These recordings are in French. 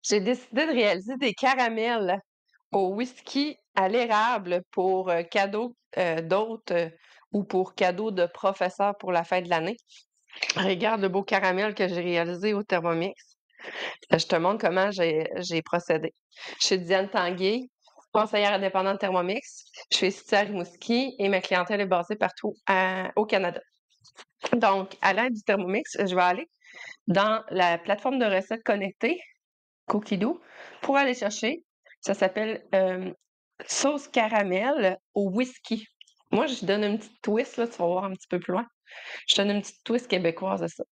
J'ai décidé de réaliser des caramels au whisky à l'érable pour, cadeau, d'hôtes, ou pour cadeau de professeur pour la fin de l'année. Regarde le beau caramel que j'ai réalisé au Thermomix. Je te montre comment j'ai procédé. Je suis Diane Tanguay, conseillère indépendante de Thermomix. Je suis située à Rimouski et ma clientèle est basée partout au Canada. Donc, à l'aide du Thermomix, je vais aller dans la plateforme de recettes connectée, Cookido, pour aller chercher. Ça s'appelle sauce caramel au whisky. Moi, je donne une petite twist, là, tu vas voir un petit peu plus loin. Je donne une petite twist québécoise à ça.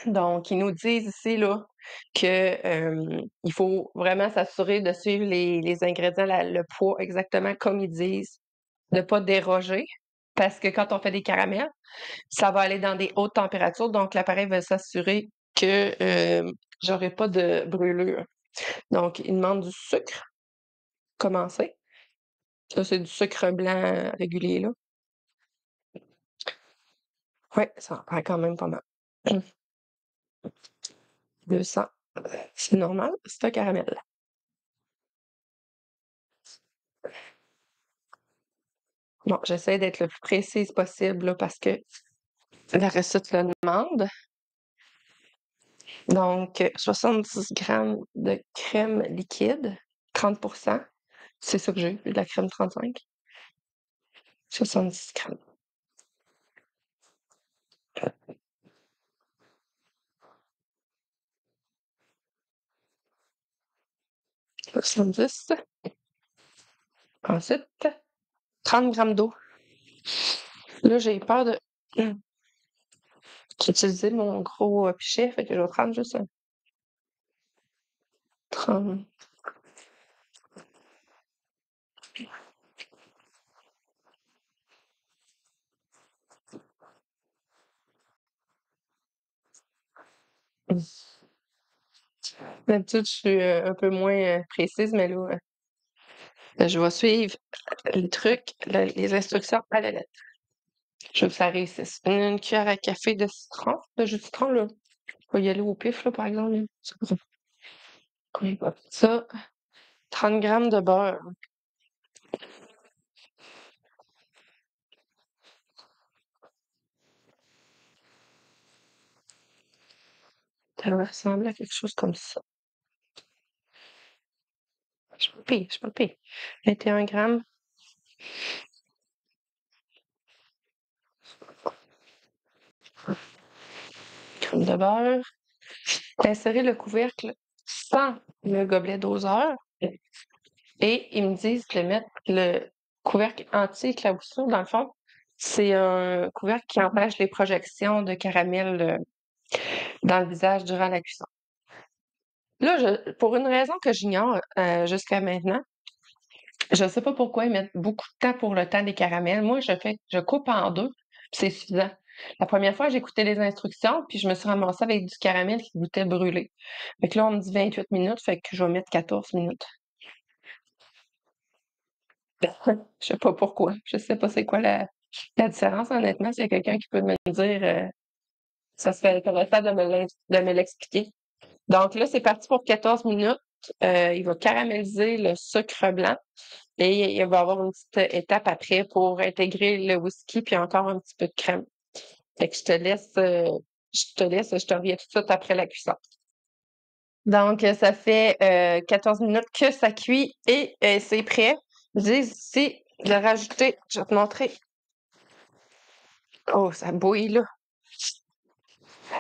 Donc, ils nous disent ici là, que il faut vraiment s'assurer de suivre les ingrédients, le poids exactement comme ils disent, de ne pas déroger. Parce que quand on fait des caramels, ça va aller dans des hautes températures, donc l'appareil va s'assurer que j'aurai pas de brûlure. Donc, il demande du sucre, commencer. Ça, c'est du sucre blanc régulier, là. Ouais, ça en prend quand même pas mal. 200, c'est normal, c'est un caramel. Bon, j'essaie d'être le plus précise possible, là, parce que la recette le demande. Donc, 70 grammes de crème liquide, 30. C'est ça que j'ai, de la crème 35. 70 grammes. 70. Ensuite, 30 grammes d'eau. Là, j'ai peur de j'ai utilisé mon gros pichet, fait que je vais prendre juste un 30. D'habitude, je suis un peu moins précise, mais là, je vais suivre les trucs, les instructions à la lettre. Je veux que ça réussisse. Une cuillère à café de citron, de jus de citron, là. On va y aller au pif, là, par exemple. Là. Oui, ça, 30 grammes de beurre. Ça va ressembler à quelque chose comme ça. Je suis pas pire, je suis pas pire. 21 grammes. Crème de beurre. Insérer le couvercle sans le gobelet doseur. Et ils me disent de mettre le couvercle anti-éclaboussure. Dans le fond, c'est un couvercle qui empêche les projections de caramel dans le visage durant la cuisson. Là, pour une raison que j'ignore jusqu'à maintenant, je ne sais pas pourquoi ils mettent beaucoup de temps pour le temps des caramels. Moi, je coupe en deux, puis c'est suffisant. La première fois, j'ai écouté les instructions, puis je me suis ramassée avec du caramel qui goûtait brûlé. Fait que là, on me dit 28 minutes, fait que je vais mettre 14 minutes. Je sais pas pourquoi. Je sais pas c'est quoi la différence, honnêtement. S'il y a quelqu'un qui peut me le dire, ça serait intéressant de me l'expliquer. Donc là, c'est parti pour 14 minutes. Il va caraméliser le sucre blanc et il va y avoir une petite étape après pour intégrer le whisky puis encore un petit peu de crème. Fait que je te reviens tout de suite après la cuisson. Donc, ça fait 14 minutes que ça cuit et c'est prêt. Je dis ici de rajouter, je vais te montrer. Oh, ça bouille là.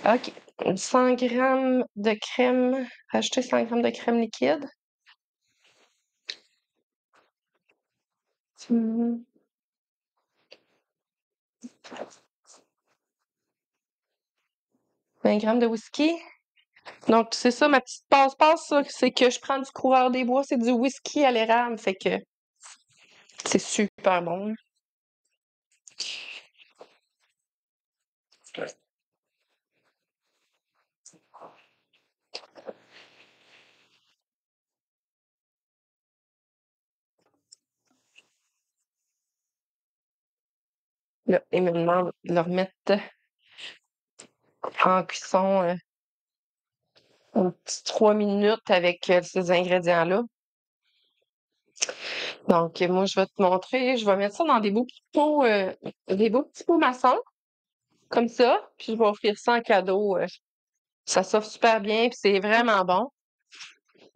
OK. 100 grammes de crème, rajouter 100 grammes de crème liquide. 20 grammes de whisky. Donc, c'est ça, ma petite passe-passe, ça, c'est que je prends du coureur des bois, c'est du whisky à l'érable, fait que c'est super bon. Là, ils me demandent de le remettre en cuisson un petit 3 minutes avec, ces ingrédients-là. Donc, moi, je vais te montrer, je vais mettre ça dans des beaux petits pots maçons, comme ça, puis je vais offrir ça en cadeau. Ça s'offre super bien, puis c'est vraiment bon.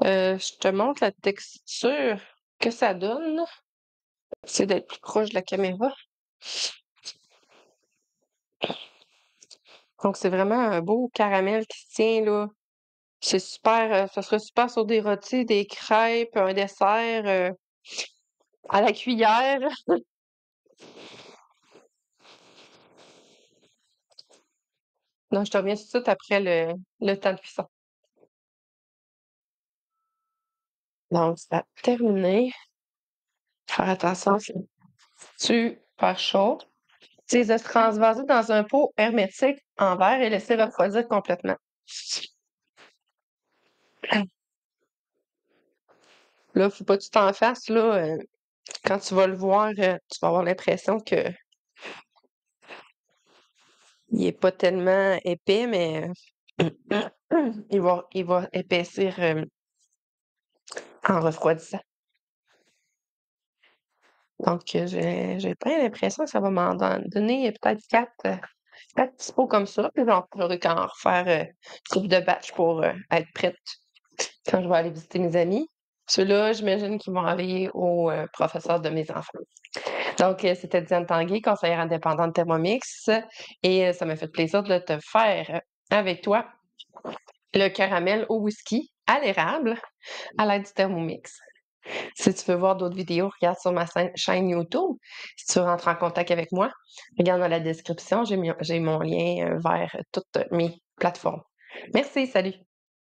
Je te montre la texture que ça donne. J'essaie d'être plus proche de la caméra. Donc, c'est vraiment un beau caramel qui se tient, là. C'est super, ça serait super sur des rôtis, des crêpes, un dessert, à la cuillère. Donc, je te reviens tout de suite après le temps de cuisson. Donc, ça a terminé. Faire attention, c'est super chaud. Tu les as transvasés dans un pot hermétique en verre et laisser refroidir complètement. Là, faut pas que tu t'en fasses, là. Quand tu vas le voir, tu vas avoir l'impression que il est pas tellement épais, mais il va épaissir en refroidissant. Donc, j'ai pas l'impression que ça va donner peut-être quatre petits pots comme ça. Puis j'aurai qu'à en refaire couple de batch pour être prête quand je vais aller visiter mes amis. Ceux-là, j'imagine qu'ils vont aller au professeur de mes enfants. Donc, c'était Diane Tanguay, conseillère indépendante Thermomix, et ça m'a fait plaisir de te faire avec toi le caramel au whisky à l'érable à l'aide du Thermomix. Si tu veux voir d'autres vidéos, regarde sur ma chaîne YouTube. Si tu veux rentrer en contact avec moi, regarde dans la description, j'ai mon lien vers toutes mes plateformes. Merci, salut!